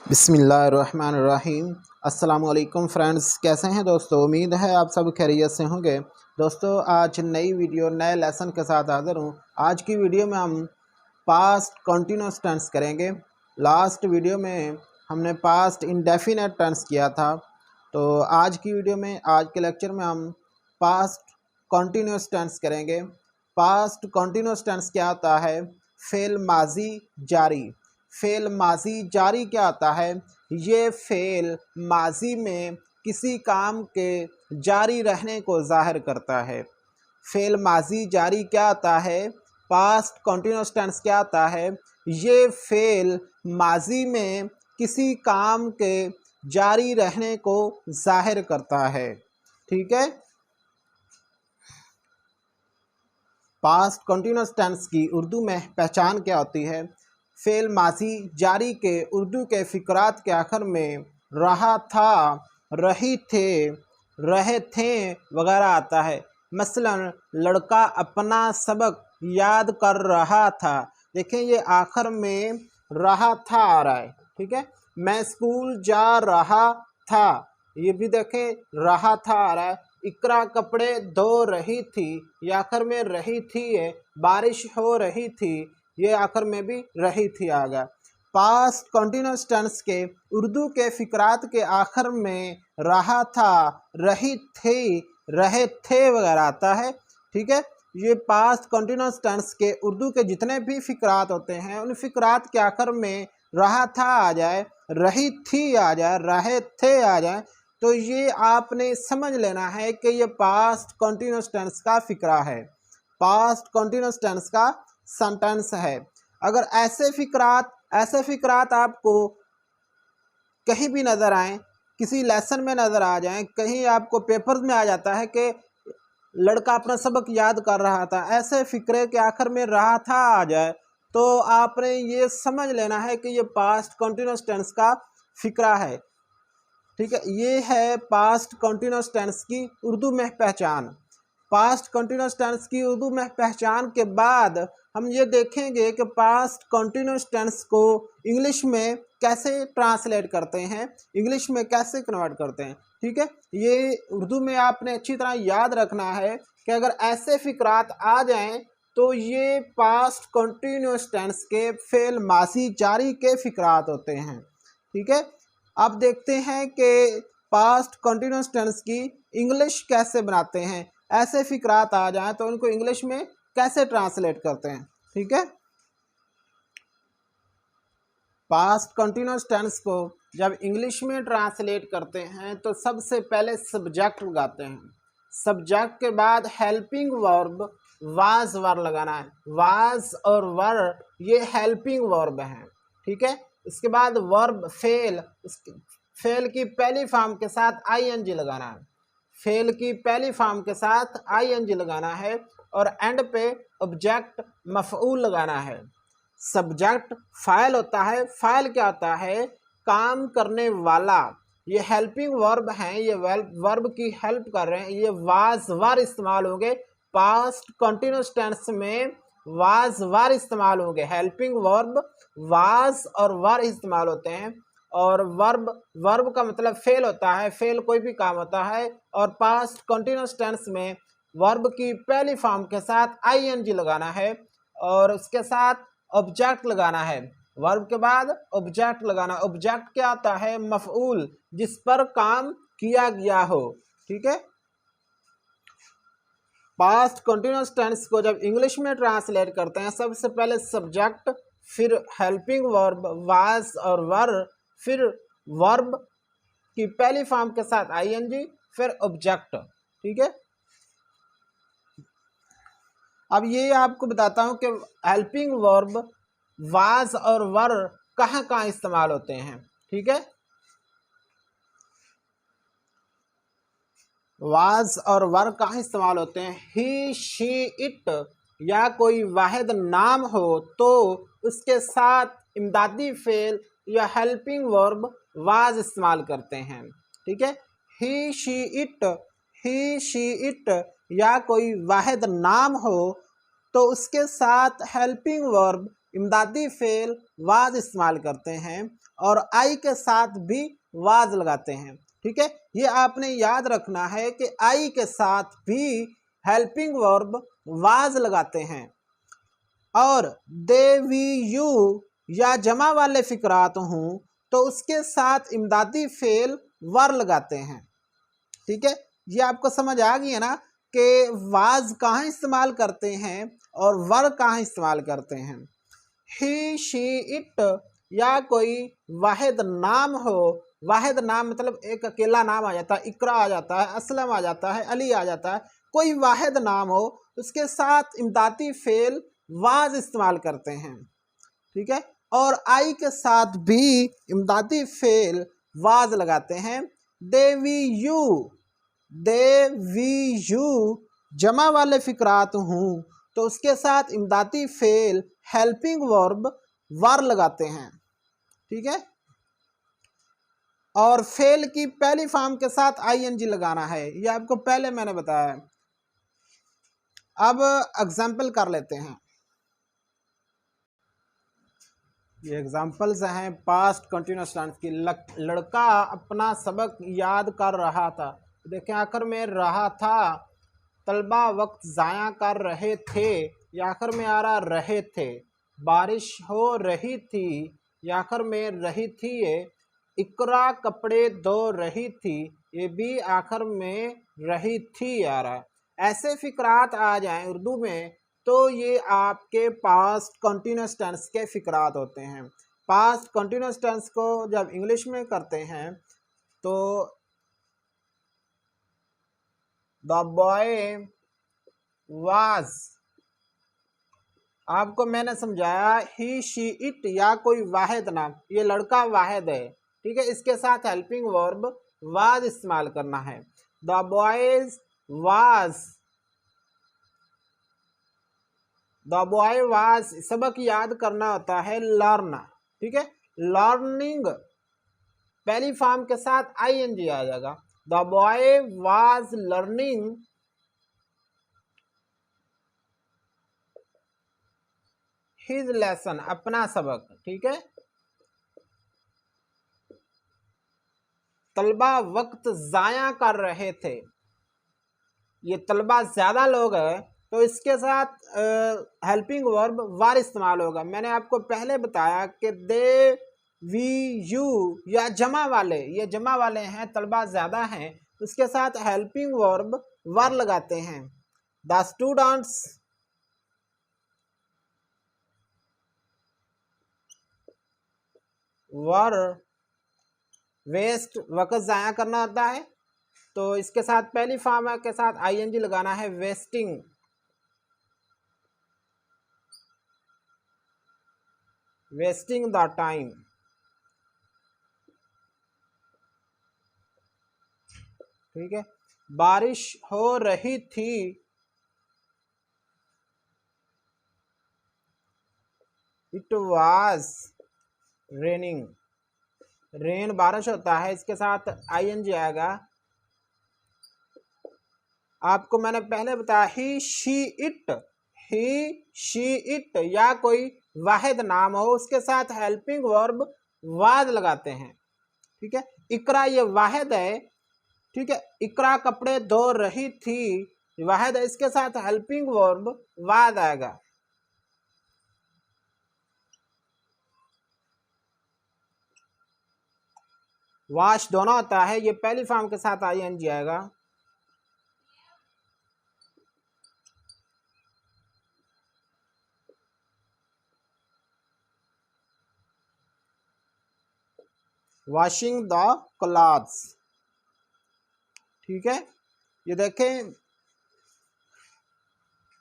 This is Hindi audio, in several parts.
बिस्मिल्लाहिर्रहमानिर्रहीम। अस्सलामुअलैकुम फ्रेंड्स, कैसे हैं दोस्तों। उम्मीद है आप सब खैरियत से होंगे। दोस्तों आज नई वीडियो नए लेसन के साथ हाज़िर हूँ। आज की वीडियो में हम पास्ट कंटिन्यूस टेंस करेंगे। लास्ट वीडियो में हमने पास्ट इंडेफिनेट टेंस किया था, तो आज की वीडियो में, आज के लेक्चर में हम पास्ट कंटिन्यूस टेंस करेंगे। पास्ट कंटिन्यूस टेंस क्या होता है? फेल माजी जारी। फेल माजी जारी क्या आता है? ये फेल माजी में किसी काम के जारी रहने को जाहिर करता है। फेल माजी जारी क्या आता है? पास्ट कंटिन्यूस टेंस क्या आता है? ये फेल माजी में किसी काम के जारी रहने को जाहिर करता है। ठीक है। पास्ट कंटिन्यूस टेंस की उर्दू में पहचान क्या होती है? फेल माजी जारी के उर्दू के फ़िक्रात के आखिर में रहा था, रही थे, रहे थे वगैरह आता है। मसलन लड़का अपना सबक याद कर रहा था। देखें ये आखिर में रहा था आ रहा है। ठीक है। मैं स्कूल जा रहा था, ये भी देखें रहा था आ रहा है। इकरा कपड़े धो रही थी, ये आखिर में रही थी है। बारिश हो रही थी, ये आखिर में भी रही थी आ गया। पास्ट कंटिन्यूस टेंस के उर्दू के फ़िक्रात के आखिर में रहा था, रही थी, रहे थे वगैरह आता है। ठीक है। ये पास्ट कंटिन्यूस टेंस के उर्दू के जितने भी फ़िक्रात होते हैं, उन फ़िक्रात के आखिर में रहा था आ जाए, रही थी आ जाए, रहे थे आ जाए, तो ये आपने समझ लेना है कि ये पास्ट कंटिन्यूस टेंस का फ़िक्रा है, पास्ट कंटिन्यूस टेंस का सेंटेंस है। अगर ऐसे फ़िक्रात आपको कहीं भी नज़र आएँ, किसी लेसन में नज़र आ जाएं, कहीं आपको पेपर्स में आ जाता है कि लड़का अपना सबक याद कर रहा था, ऐसे फ़िक्रे के आखिर में रहा था आ जाए, तो आपने ये समझ लेना है कि ये पास्ट कंटिन्यूस टेंस का फ़िक्रा है। ठीक है। ये है पास्ट कंटिन्यूस टेंस की उर्दू में पहचान। पास्ट कंटिन्यूस टेंस की उर्दू में पहचान के बाद हम ये देखेंगे कि पास्ट कंटिन्यूस टेंस को इंग्लिश में कैसे ट्रांसलेट करते हैं, इंग्लिश में कैसे कन्वर्ट करते हैं। ठीक है। ये उर्दू में आपने अच्छी तरह याद रखना है कि अगर ऐसे फ़िक्रात आ जाएं तो ये पास्ट कंटिन्यूस टेंस के फेल माजी जारी के फ़िक्रात होते हैं। ठीक है। अब देखते हैं कि पास्ट कंटिन्यूस टेंस की इंग्लिश कैसे बनाते हैं। ऐसे फ़िक्रात आ जाएं तो उनको इंग्लिश में कैसे ट्रांसलेट करते हैं। ठीक है। पास्ट कंटिन्यूस टेंस को जब इंग्लिश में ट्रांसलेट करते हैं तो सबसे पहले सब्जेक्ट लगाते हैं। सब्जेक्ट के बाद हेल्पिंग वर्ब वाज वर लगाना है। वाज और वर ये हेल्पिंग वर्ब हैं। ठीक है। इसके बाद वर्ब फेल, फेल की पहली फॉर्म के साथ आईएनजी लगाना है। फेल की पहली फॉर्म के साथ आईएनजी लगाना है और एंड पे ऑब्जेक्ट मफऊल लगाना है। सब्जेक्ट फाइल होता है। फाइल क्या होता है? काम करने वाला। ये हेल्पिंग वर्ब हैं, ये वर्ब की हेल्प कर रहे हैं। ये वाज वर इस्तेमाल होंगे पास्ट कंटिन्यूस टेंस में, वाज वर इस्तेमाल होंगे। हेल्पिंग वर्ब वाज और वर इस्तेमाल होते हैं। और वर्ब का मतलब फेल होता है, फेल कोई भी काम होता है। और पास्ट कंटिन्यूस टेंस में वर्ब की पहली फॉर्म के साथ आईएनजी लगाना है और उसके साथ ऑब्जेक्ट लगाना है। वर्ब के बाद ऑब्जेक्ट लगाना। ऑब्जेक्ट क्या आता है? मफऊल, जिस पर काम किया गया हो। ठीक है। पास्ट कंटिन्यूस टेंस को जब इंग्लिश में ट्रांसलेट करते हैं, सबसे पहले सब्जेक्ट, फिर हेल्पिंग वर्ब वाज और वर, फिर वर्ब की पहली फॉर्म के साथ आईएनजी, फिर ऑब्जेक्ट। ठीक है। अब ये आपको बताता हूं कि हेल्पिंग वर्ब वाज और वर कहाँ कहाँ इस्तेमाल होते हैं। ठीक है। वाज और वर कहाँ इस्तेमाल होते हैं? ही, शी, इट या कोई वाहिद नाम हो तो उसके साथ इमदादी फेल या हेल्पिंग वर्ब वाज इस्तेमाल करते हैं। ठीक है। He, she, it, he, she, it या कोई वाहिद नाम हो तो उसके साथ हेल्पिंग वर्ब इमदादी फेल वाज इस्तेमाल करते हैं। और आई के साथ भी वाज लगाते हैं। ठीक है, ये आपने याद रखना है कि आई के साथ भी हेल्पिंग वर्ब वाज लगाते हैं। और दे, वी, यू या जमा वाले फिक्रात हूँ तो उसके साथ इमदादी फेल वर लगाते हैं। ठीक है, ये आपको समझ आ गई है ना कि वाज कहाँ इस्तेमाल करते हैं और वर कहाँ इस्तेमाल करते हैं। ही, शी, इट या कोई वाहिद नाम हो, वाहिद नाम मतलब एक अकेला नाम आ जाता है, इकरा आ जाता है, असलम आ जाता है, अली आ जाता है, कोई वाहिद नाम हो उसके साथ इमदादी फेल वाज इस्तेमाल करते हैं। ठीक है, और आई के साथ भी इमदादी फेल वाज लगाते हैं। They, we, you, they, we, you जमा वाले फिक्रात हूँ तो उसके साथ इमदादी फेल हेल्पिंग वर्ब वर लगाते हैं। ठीक है, और फेल की पहली फॉर्म के साथ आईएनजी लगाना है, ये आपको पहले मैंने बताया। अब एग्जाम्पल कर लेते हैं। ये एग्जाम्पल्स हैं पास्ट कंटिन्यूअस टेंस की। लड़का अपना सबक याद कर रहा था, देखें आखिर में रहा था, तलबा वक्त ज़ाया कर रहे थे, या आखिर में आ रहा रहे थे। बारिश हो रही थी, या आखिर में रही थी। ये इकरा कपड़े धो रही थी, ये भी आखिर में रही थी आ रहा। ऐसे फिक्रात आ जाएं उर्दू में तो ये आपके पास्ट कंटिन्यूअस टेंस के फिक्रात होते हैं। पास्ट कंटिन्यूअस टेंस को जब इंग्लिश में करते हैं तो द बॉय वाज, आपको मैंने समझाया ही, शी, इट या कोई वाहिद नाम, ये लड़का वाहिद है। ठीक है, इसके साथ हेल्पिंग वर्ब वाज इस्तेमाल करना है। The boys was, the boy was सबक याद करना होता है लर्न। ठीक है, लर्निंग पहली फॉर्म के साथ आईएनजी आ जाएगा। The boy was learning his lesson, अपना सबक। ठीक है, तलबा वक्त जाया कर रहे थे, ये तलबा ज़्यादा लोग हैं तो इसके साथ हेल्पिंग वर्ब वार इस्तेमाल होगा। मैंने आपको पहले बताया कि दे, वी, यू या जमा वाले, ये जमा वाले हैं, तलबा ज़्यादा हैं, उसके साथ हेल्पिंग वर्ब वार लगाते हैं। द स्टूडेंट्स वर वेस्ट, वक्त ज़ाया करना होता है तो इसके साथ पहली फॉर्म के साथ आईएनजी लगाना है, वेस्टिंग। Wasting the time. ठीक है, बारिश हो रही थी, इट वाज रेनिंग, रेन बारिश होता है, इसके साथ आईएनजी आएगा। आपको मैंने पहले बताया he, she, it, he, she, it या कोई वाहिद नाम हो उसके साथ हेल्पिंग वर्ब वाज लगाते हैं। ठीक है, इकरा ये वाहिद है। ठीक है, इकरा कपड़े धो रही थी, वाहिद है, इसके साथ हेल्पिंग वर्ब वाज आएगा। वाश दोनों होता है, ये पहली फॉर्म के साथ आईएनजी आएगा। Washing the clothes. ठीक है, ये देखें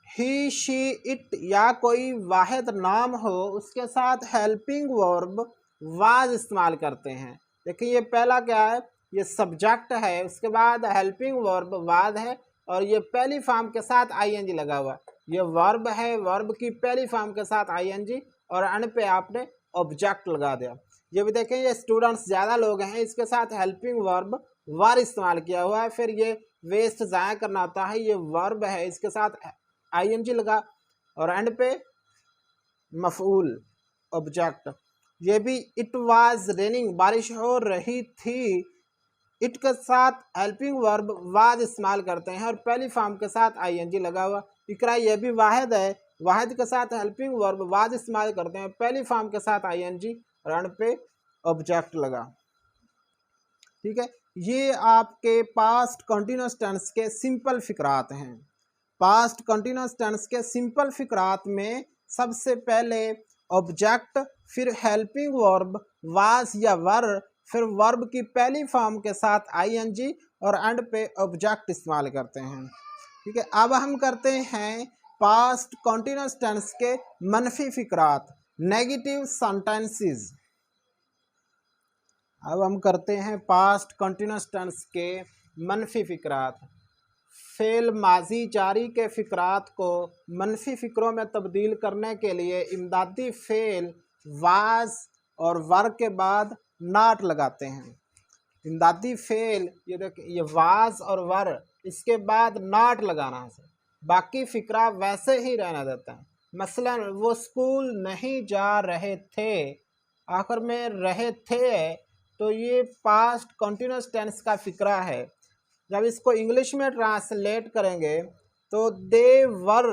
ही, शी, इट या कोई वाहिद नाम हो उसके साथ हेल्पिंग वर्ब वाज इस्तेमाल करते हैं। देखिए ये पहला क्या है, ये सब्जेक्ट है, उसके बाद हेल्पिंग वर्ब वाज है और ये पहली फॉर्म के साथ आईएनजी लगा हुआ। ये वर्ब है, वर्ब की पहली फॉर्म के साथ आईएनजी और एंड पे आपने ऑब्जेक्ट लगा दिया। ये भी देखें ये स्टूडेंट्स ज़्यादा लोग हैं, इसके साथ हेल्पिंग वर्ब वर इस्तेमाल किया हुआ है। फिर ये वेस्ट ज़ाया करना होता है, ये वर्ब है, इसके साथ आईएनजी लगा और एंड पे मफूल ऑब्जेक्ट। ये भी इट वाज रेनिंग, बारिश हो रही थी। इट के साथ हेल्पिंग वर्ब वाज इस्तेमाल करते हैं और पहली फॉर्म के साथ आईएनजी लगा हुआ। इकरा ये भी वाहिद है, वाहिद के साथ हेल्पिंग वर्ब वाज इस्तेमाल करते हैं, पहली फॉर्म के साथ आईएनजी, रन पे ऑब्जेक्ट लगा। ठीक है, ये आपके पास्ट कंटिन्यूअस टेंस के सिंपल फिक्रात हैं। पास्ट कंटिन्यूअस टेंस के सिंपल फिक्रात में सबसे पहले ऑब्जेक्ट, फिर हेल्पिंग वर्ब वाज या वर, फिर वर्ब की पहली फॉर्म के साथ आईएनजी और एंड पे ऑब्जेक्ट इस्तेमाल करते हैं। ठीक है, अब हम करते हैं पास्ट कंटिन्यूअस टेंस के मनफी फिक्रात, नेगेटिव सेंटेंसेस। अब हम करते हैं पास्ट कंटिन्यूअस टेंस के मनफी फिक्रात। फेल माजी जारी के फिक्रात को मनफी फिक्रों में तब्दील करने के लिए इमदादी फेल वाज और वर के बाद नाट लगाते हैं। इमदादी फेल, ये देखिए, ये वाज और वर, इसके बाद नाट लगाना है, बाकी फिक्रा वैसे ही रहना देता है। मसलन वो स्कूल नहीं जा रहे थे, आखिर में रहे थे, तो ये पास्ट कंटिन्यूअस टेंस का फिक्रा है। जब इसको इंग्लिश में ट्रांसलेट करेंगे तो they were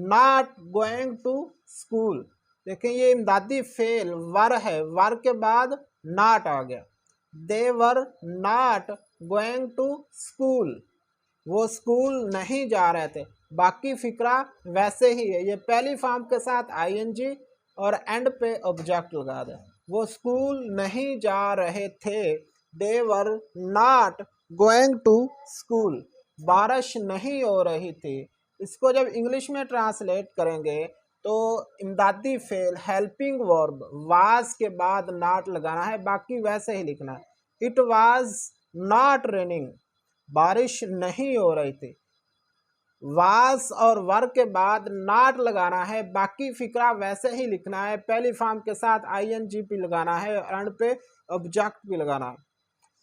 not going to school. देखें, ये इमदादी फेल वर है, वर के बाद नॉट आ गया। They were not going to school, वो स्कूल नहीं जा रहे थे, बाकी फिक्रा वैसे ही है। ये पहली फॉर्म के साथ आईएनजी और एंड पे ऑब्जेक्ट लगा दें। वो स्कूल नहीं जा रहे थे, they were not going to school, बारिश नहीं हो रही थी। इसको जब इंग्लिश में ट्रांसलेट करेंगे तो इमदादी फेल हेल्पिंग वर्ब वाज के बाद नॉट लगाना है, बाकी वैसे ही लिखना है। इट वाज नॉट रेनिंग, बारिश नहीं हो रही थी। वाज और वर के बाद नॉट लगाना है, बाकी फिक्रा वैसे ही लिखना है। पहली फॉर्म के साथ आईएनजी भी लगाना है और एंड पे ऑब्जेक्ट भी लगाना है।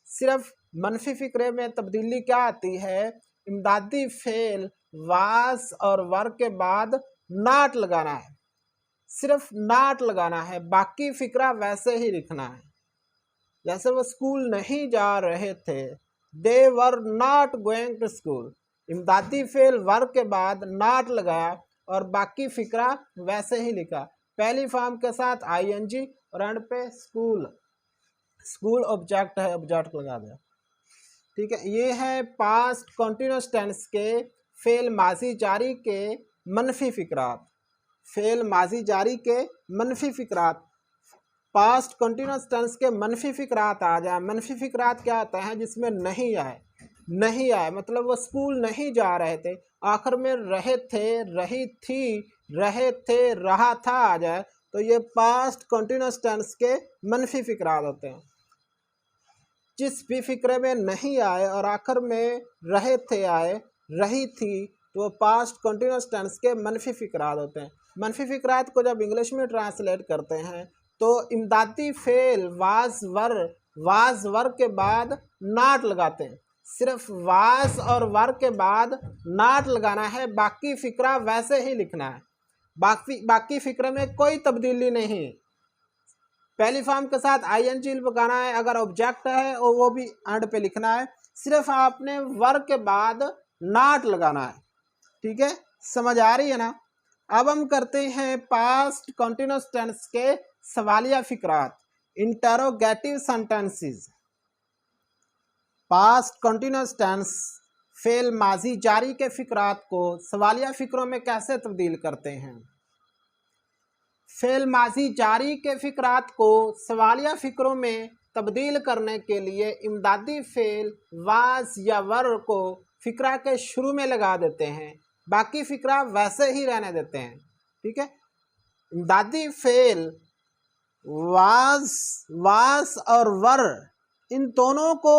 सिर्फ मनफी फिक्रे में तब्दीली क्या आती है, इमदादी फेल वाज और वर के बाद नॉट लगाना है, सिर्फ नॉट लगाना है, बाकी फिक्रा वैसे ही लिखना है। जैसे वो स्कूल नहीं जा रहे थे, they were not going to school, इमदादी फेल वर के बाद नॉट लगाया और बाकी फिक्रा वैसे ही लिखा, पहली फॉर्म के साथ आईएनजी और एंड पे स्कूल, स्कूल ऑब्जेक्ट है, ऑब्जेक्ट लगा दिया। ठीक है, ये है पास्ट कंटिन्यूअस टेंस के फेल माजी जारी के मनफी फिक्रात। फेल माजी जारी के मनफी फिक्रात, पास्ट कंटिन्यूअस टेंस के मनफी फिक्रात आ जाए। मनफी फिक्रात क्या होता है, जिसमें नहीं आए, नहीं आए मतलब वो स्कूल नहीं जा रहे थे, आखिर में रहे थे, रही थी, रहे थे, रहा था आ जाए, तो ये पास्ट कंटिन्यूअस टेंस के मनफी फिक्रात होते हैं। जिस भी फिक्रे में नहीं आए और आखिर में रहे थे आए, रही थी, तो वो पास्ट कंटिन्यूअस टेंस के मनफी फिक्रात होते हैं। मनफी फिक्रात को जब इंग्लिश में ट्रांसलेट करते हैं तो इमदादी फेल वाज वर के बाद नॉट लगाते हैं, सिर्फ वाज और वर के बाद नॉट लगाना है, बाकी फिक्रा वैसे ही लिखना है। बाकी फिक्रे में कोई तब्दीली नहीं। पहली फॉर्म के साथ आईएनजी लगाना है, अगर ऑब्जेक्ट है और वो भी एंड पे लिखना है, सिर्फ आपने वर के बाद नॉट लगाना है। ठीक है, समझ आ रही है ना। अब हम करते हैं पास्ट कंटिन्यूअस टेंस के सवालिया फिक्रात, interrogative sentences. Past continuous tense फेल माजी जारी के फिक्रात को सवालिया फिक्रों में कैसे तब्दील करते हैं। फेल माजी जारी के फिक्रात को सवालिया फिक्रों में तब्दील करने के लिए इमदादी फेल वाज या वर को फिक्रा के शुरू में लगा देते हैं, बाकी फिक्रा वैसे ही रहने देते हैं। ठीक है, इमदादी फेल वाज और वर, इन दोनों को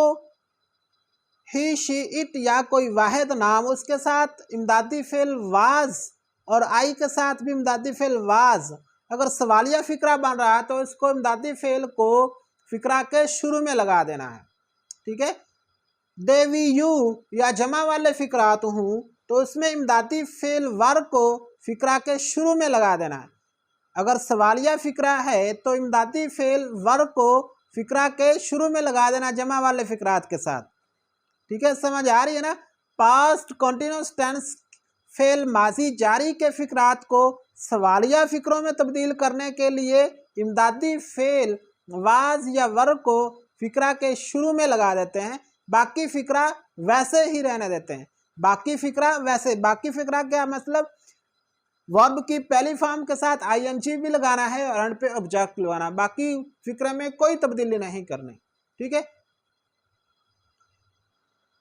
ही शी इट या कोई वाहिद नाम, उसके साथ इमदादी फेल वाज और आई के साथ भी इमदादी फेल वाज, अगर सवालिया फिक्रा बन रहा है तो इसको इमदादी फेल को फिक्रा के शुरू में लगा देना है। ठीक है, दे वी यू या जमा वाले फिक्रात हूँ तो उसमें इमदादी फेल वर को फिक्रा के शुरू में लगा देना है। अगर सवालिया फिक्रा है तो इमदादी फेल वर्ब को फिक्रा के शुरू में लगा देना जमा वाले फिक्रात के साथ। ठीक है, समझ आ रही है ना। पास्ट कंटिन्यूअस टेंस फेल माजी जारी के फिक्रात को सवालिया फिक्रों में तब्दील करने के लिए इमदादी फेल वाज या वर्ब को फिक्रा के शुरू में लगा देते हैं, बाकी फिक्रा वैसे ही रहने देते हैं। बाकी फिक्रा वैसे, बाकी फिक्रा क्या मतलब, वर्ब की पहली फॉर्म के साथ आईएनजी भी लगाना है और एंड पे ऑब्जेक्ट लगाना, बाकी फिक्रे में कोई तब्दीली नहीं करनी। ठीक है,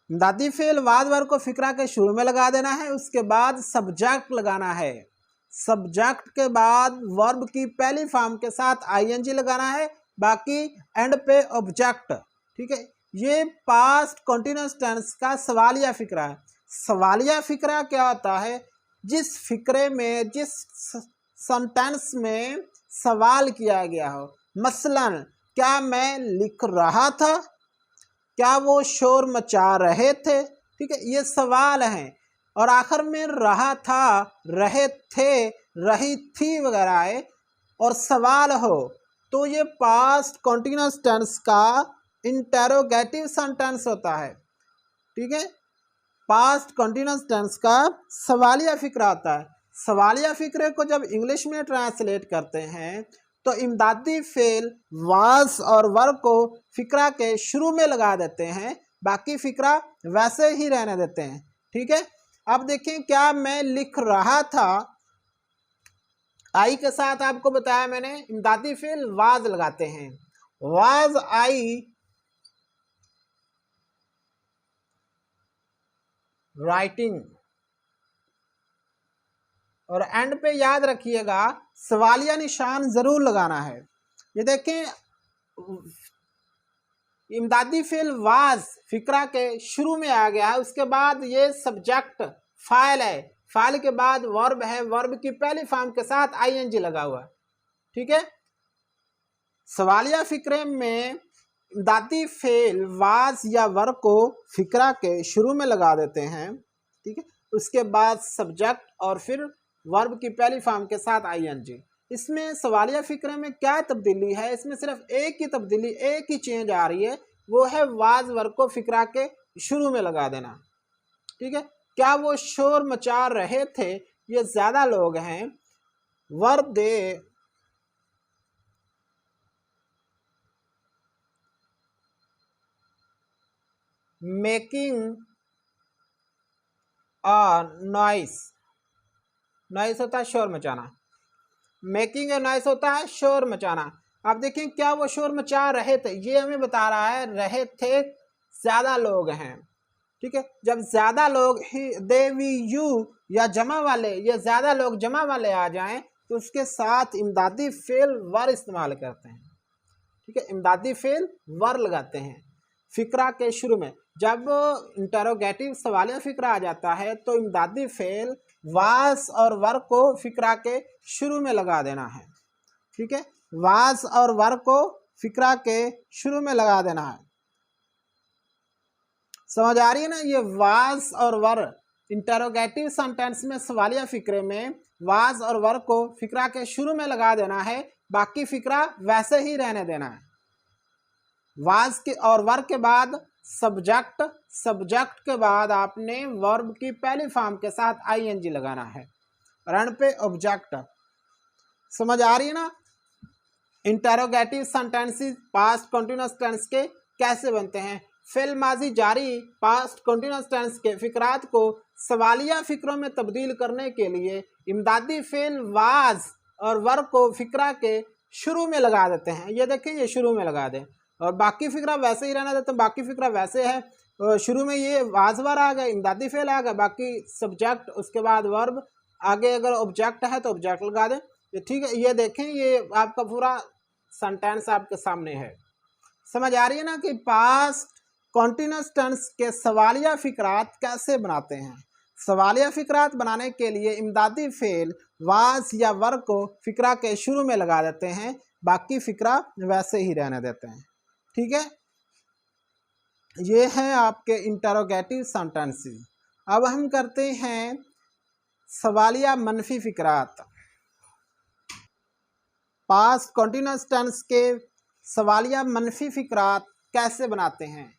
इमदादी फेल वाज वर्ब को फिक्रा के शुरू में लगा देना है, उसके बाद सब्जेक्ट लगाना है, सब्जेक्ट के बाद वर्ब की पहली फॉर्म के साथ आईएनजी लगाना है, बाकी एंड पे ऑब्जेक्ट। ठीक है, ये पास्ट कंटिन्यूअस टेंस का सवालिया फिक्रा है। सवालिया फिक्रा क्या होता है, जिस फिक्रे में, जिस सेंटेंस में सवाल किया गया हो। मसलन, क्या मैं लिख रहा था, क्या वो शोर मचा रहे थे। ठीक है, ये सवाल हैं। और आखिर में रहा था, रहे थे, रही थी वगैरह आए और सवाल हो, तो ये पास्ट कंटिन्यूअस टेंस का इंटेरोगेटिव सेंटेंस होता है। ठीक है, पास्ट कंटिन्यूअस टेंस का सवालिया फिक्रा होता है। सवालिया फिक्रे को जब इंग्लिश में ट्रांसलेट करते हैं तो इमदादी फेल वाज और वर्ब को फिक्रा के शुरू में लगा देते हैं, बाकी फिक्रा वैसे ही रहने देते हैं। ठीक है, अब देखें, क्या मैं लिख रहा था, आई के साथ आपको बताया मैंने इमदादी फेल वाज लगाते हैं। वाज आई राइटिंग, और एंड पे याद रखिएगा सवालिया निशान जरूर लगाना है। ये देखें, इमदादी फेल वाज फिक्रा के शुरू में आ गया है, उसके बाद ये सब्जेक्ट फाइल है, फाइल के बाद वर्ब है, वर्ब की पहली फॉर्म के साथ आईएनजी लगा हुआ है। ठीक है, सवालिया फिक्रे में इमदादी फेल वाज या वर्ब को फिक्रा के शुरू में लगा देते हैं। ठीक है, उसके बाद सब्जेक्ट और फिर वर्ब की पहली फॉर्म के साथ आईएनजी। इसमें सवालिया फिक्रे में क्या तब्दीली है, इसमें सिर्फ एक ही तब्दीली, एक ही चेंज आ रही है, वो है वाज वर्ब को फिक्रा के शुरू में लगा देना। ठीक है, क्या वो शोर मचा रहे थे, ये ज्यादा लोग हैं, verb they making a noise, noise होता है शोर मचाना, मेकिंग अ नॉइस होता है शोर मचाना। आप देखें, क्या वो शोर मचा रहे थे, ये हमें बता रहा है रहे थे ज्यादा लोग हैं। ठीक है, जब ज्यादा लोग ही, दे, वी, यू या जमा वाले, ये ज्यादा लोग जमा वाले आ जाएं तो उसके साथ इमदादी फेल वर इस्तेमाल करते हैं। ठीक है, इमदादी फेल वर लगाते हैं फिक्रा के शुरू में। जब इंटरोगेटिव सवालिया फिक्रा आ जाता है तो इमदादी फेल वास और वर को फिक्रा के शुरू में लगा देना है। ठीक है, वास और वर को फिक्रा के शुरू में लगा देना है। समझ आ रही है ना। ये वास और वर इंटरोगेटिव सेंटेंस में सवालिया फिक्रे में वास और वर को फिक्रा के शुरू में लगा देना है, बाकी फिक्रा वैसे ही रहने देना है। वाज के और वर्ब के बाद सब्जेक्ट, सब्जेक्ट के बाद आपने वर्ब की पहली फॉर्म के साथ आईएनजी लगाना है, रन पे ऑब्जेक्ट। समझ आ रही है ना। Interrogative sentences past continuous tense के कैसे बनते हैं। फेल माजी जारी पास्ट कंटिन्यूअस टेंस के फिक्रात को सवालिया फिक्रों में तब्दील करने के लिए इमदादी फेल वाज और वर्ब को फिक्रा के शुरू में लगा देते हैं। ये देखें, ये शुरू में लगा दें और बाकी फिक्रा वैसे ही रहना देते हैं। बाकी फिक्रा वैसे है, शुरू में ये वाजवर आ गया, इमदादी फेल आ गया, बाकी सब्जेक्ट, उसके बाद वर्ब, आगे अगर ऑब्जेक्ट है तो ऑब्जेक्ट लगा दें। ये ठीक है। ये देखें, ये आपका पूरा सेंटेंस आपके सामने है। समझ आ रही है ना कि पास्ट कॉन्टिन्यूस टेंस के सवालिया फिक्रात कैसे बनाते हैं। सवालिया फिक्रात बनाने के लिए इमदादी फेल वाज या वर्ब को फिक्रा के शुरू में लगा देते हैं, बाकी फिक्रा वैसे ही रहने देते हैं। ठीक है, ये है आपके इंटरोगेटिव सेंटेंसेस। अब हम करते हैं सवालिया मनफी फिक्रात। पास्ट कंटिन्यूअस टेंस के सवालिया मनफी फिक्रात कैसे बनाते हैं।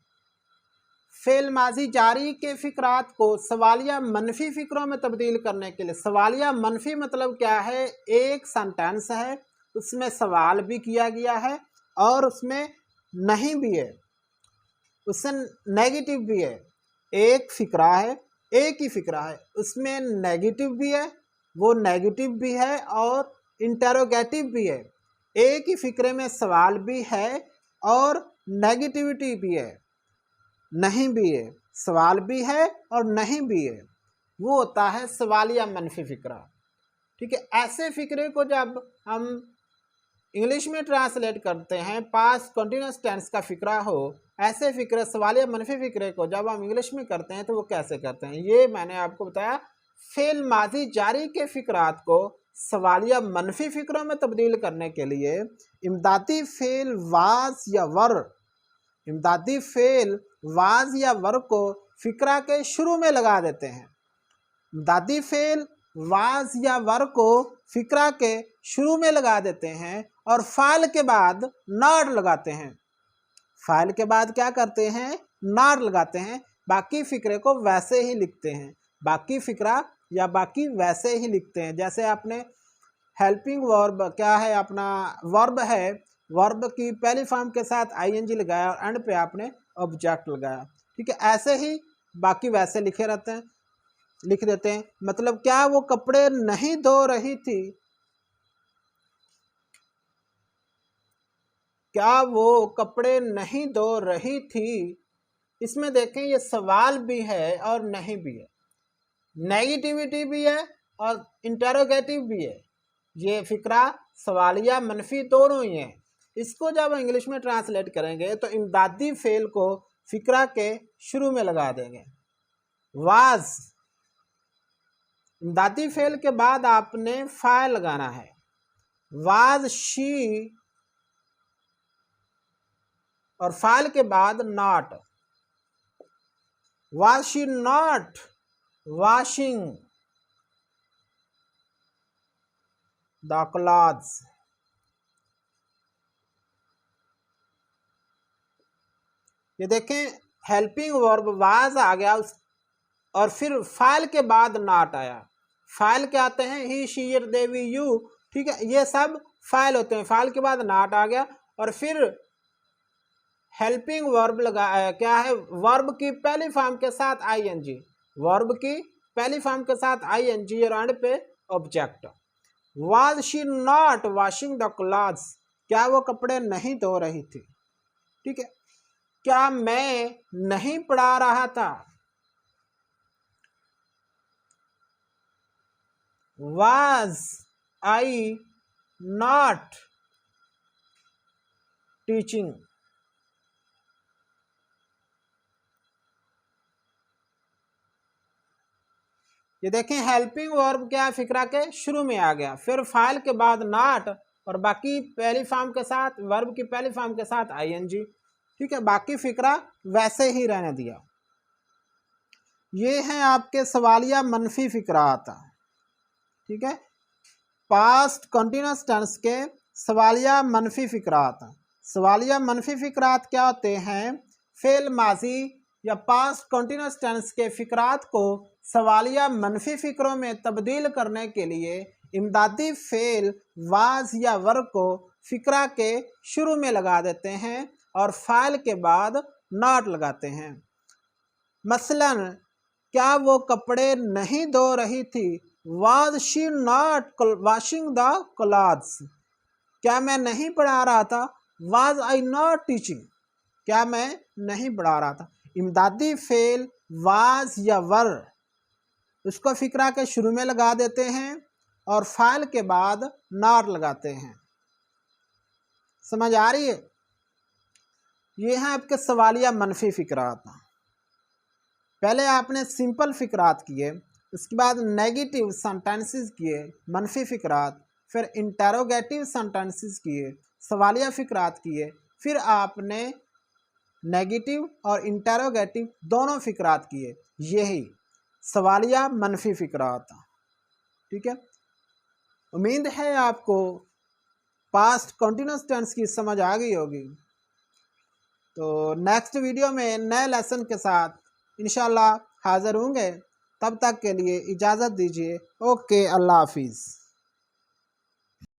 फेल माजी जारी के फिक्रात को सवालिया मनफी फिक्रों में तब्दील करने के लिए, सवालिया मनफी मतलब क्या है, एक सेंटेंस है उसमें सवाल भी किया गया है और उसमें नहीं भी है, उससे नेगेटिव भी है। एक फिक्रा है, एक ही फिक्रा है, उसमें नेगेटिव भी है, वो नेगेटिव भी है और इंटेरोगेटिव भी है। एक ही फिक्रे में सवाल भी है और नेगेटिविटी भी है, नहीं भी है, सवाल भी है और नहीं भी है, वो होता है सवालिया मनफी फिक्रा। ठीक है, ऐसे फिक्रे को जब हम इंग्लिश में ट्रांसलेट करते हैं, पास्ट कंटिन्यूअस टेंस का फिक्रा हो, ऐसे फिक्रे सवालिया मनफी फिक्रे को जब हम इंग्लिश में करते हैं तो वो कैसे करते हैं, ये मैंने आपको बताया। फेल माजी जारी के फिक्रात को सवालिया मनफी फिक्रों में तब्दील करने के लिए इमदादी फेल वाज या वर, इमदादी फेल वाज या वर को फिक्रा के शुरू में लगा देते हैं। इमदादी फेल वाज या वर को फिक्रा के शुरू में लगा देते हैं और फाइल के बाद नॉट लगाते हैं। फाइल के बाद क्या करते हैं, नॉट लगाते हैं, बाकी फिक्रे को वैसे ही लिखते हैं, बाकी फिक्रा या बाकी वैसे ही लिखते हैं। जैसे आपने हेल्पिंग वर्ब क्या है, अपना वर्ब है, वर्ब की पहली फॉर्म के साथ आईएनजी लगाया और एंड पे आपने ऑब्जेक्ट लगाया। ठीक है, ऐसे ही बाकी वैसे लिखे रहते हैं, लिख देते हैं। मतलब क्या वो कपड़े नहीं धो रही थी, क्या वो कपड़े नहीं धो रही थी, इसमें देखें ये सवाल भी है और नहीं भी है, नेगेटिविटी भी है और इंटेरोगेटिव भी है। ये फिक्रा सवालिया मनफी दोनों ही हैं। इसको जब इंग्लिश में ट्रांसलेट करेंगे तो इमदादी फेल को फिक्रा के शुरू में लगा देंगे। वाज, इमदादी फेल के बाद आपने फाइल लगाना है। वाज शी और फाइल के बाद not. Was she not washing the clothes. ये देखें, हेल्पिंग वर्ब वाज आ गया और फिर फाइल के बाद नॉट आया। फाइल के आते हैं he she it they we you, ठीक है, ये सब फाइल होते हैं। फाइल के बाद नॉट आ गया और फिर हेल्पिंग वर्ब लगा, क्या है, वर्ब की पहली फॉर्म के साथ आईएनजी, वर्ब की पहली फॉर्म के साथ आईएनजी और एंड पे object. Was she not washing the clothes, क्या वो कपड़े नहीं धो रही थी। ठीक है, क्या मैं नहीं पढ़ा रहा था, was I not teaching। ये देखें, हेल्पिंग वर्ब क्या फिक्रा के शुरू में आ गया, फिर फाइल के बाद नॉट और बाकी पहली फॉर्म के साथ, वर्ब की पहली फॉर्म के साथ आईएनजी। ठीक है, बाकी फिक्रा वैसे ही रहने दिया। ये हैं आपके सवालिया मनफी फिक्रात। ठीक है, पास्ट कंटिन्यूअस टेंस के सवालिया मनफी फिक्रात। सवालिया मनफी फिक्रात क्या होते हैं, फेल माजी या पास्ट कंटिन्यूअस टेंस के फिक्रात को सवालिया मनफी फिक्रों में तब्दील करने के लिए इमदादी फेल वाज या वर को फिक्रा के शुरू में लगा देते हैं और फाइल के बाद नॉट लगाते हैं। मसलन, क्या वो कपड़े नहीं धो रही थी, was she not washing the clothes, क्या मैं नहीं पढ़ा रहा था, was I not teaching, क्या मैं नहीं पढ़ा रहा था। इमदादी फेल was या वर उसको फिक्रा के शुरू में लगा देते हैं और फाइल के बाद नॉट लगाते हैं। समझ आ रही है। ये हैं आपके सवालिया मनफी फिक्रात। पहले आपने सिंपल फिक्रात किए, उसके बाद नेगेटिव सेंटेंसेस किए मनफी फिक्रात, फिर इंटेरोगेटिव सेंटेंसेस किए सवालिया फिक्रात किए, फिर आपने नेगेटिव और इंटेरोगेटिव दोनों फिक्रात किए, यही सवालिया मनफी फिक्रात। ठीक है, उम्मीद है आपको पास्ट कंटिन्यूस टेंस की समझ आ गई होगी। तो नेक्स्ट वीडियो में नए लेसन के साथ इंशाल्लाह हाज़िर होंगे। तब तक के लिए इजाज़त दीजिए। ओके, अल्लाह हाफिज़।